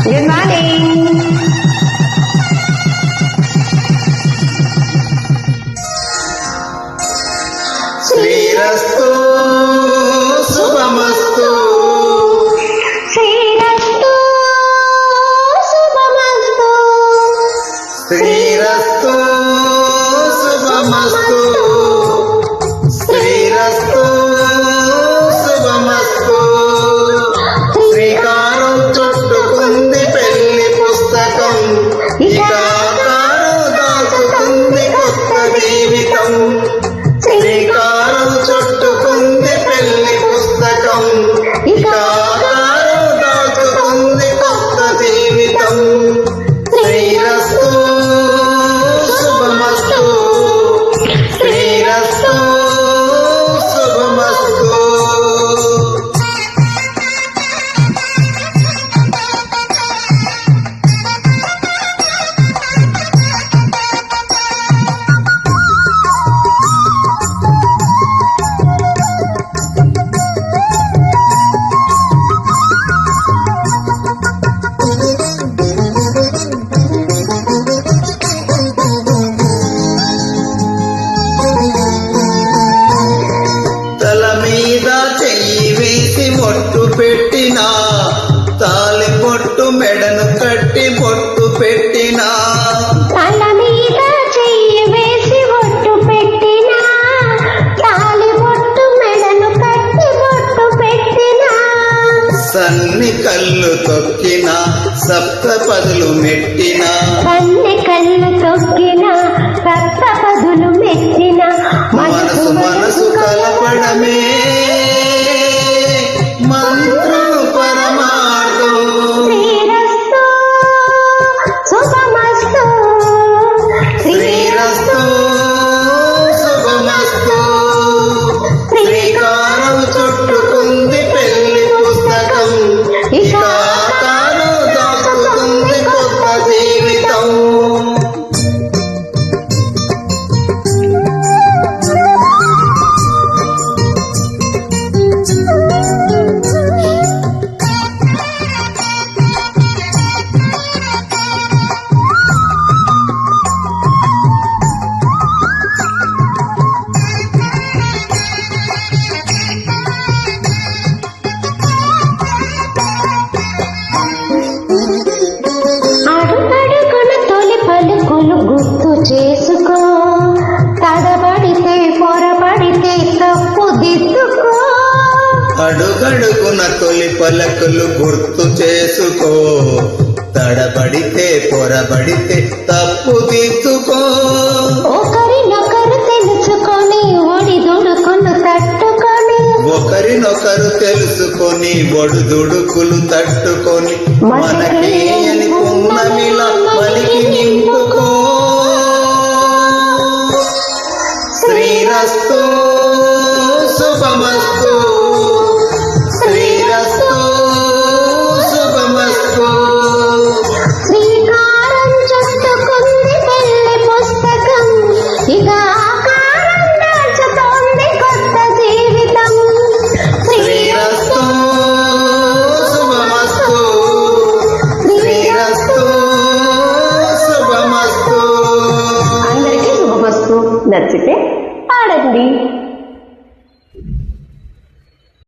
Good morning. శ్రీరస్తు శుభమస్తు. శ్రీరస్తు శుభమస్తు. శ్రీరస్తు శుభమస్తు. శ్రీరస్తు శుభమస్తు. శ్రీకారం చుట్టుకుంది పెళ్లి పుస్తకం, ఇక ఆకారం దాచుకుంది కొత్త జీవితం. శ్రీకారం చుట్టుకుంది పెళ్లి పుస్తకం, ఇక ఆకారం దాచుకుంది కొత్త జీవితం. శ్రీరస్తు శుభమస్తు. శ్రీరస్తు శుభమస్తు. చెయ్యి వేసి బొట్టు పెట్టినా, తాలి పొట్టు మెడను కట్టి బొట్టు పెట్టినా. తల మీద చెయ్యి వేసి బొట్టు పెట్టినా, తాలి బొట్టు మెడను కట్టి బొట్టు పెట్టినా. సన్ని కళ్ళు తొక్కినా, సప్తపదులు మెట్టినా. సన్ని కళ్ళు తొక్కినా, సప్తపదులు మెట్టినా. మనసు మనసు కలపడమే మంత్రం పరమార్థం. శ్రీరస్తు శుభమస్తు. శ్రీరస్తు శుభమస్తు. శ్రీకారం చుట్టుకుంది పెళ్లి పుస్తకం, ఇక ఆకారం దాచుకుంది కొత్త జీవితం. గుర్తు చేసుకో, తడబడితే పొరబడితే తప్పు దిద్దుకో. అడుగడుగున తొలి పలకులు గుర్తు చేసుకో, తడబడితే పొరబడితే తప్పు దిద్దుకో. ఒకరినొకరు తెలుసుకొని ఒడిదుడుకులు తట్టుకొని, ఒకరినొకరు తెలుసుకొని ఒడిదుడుకులు తట్టుకొని మనకే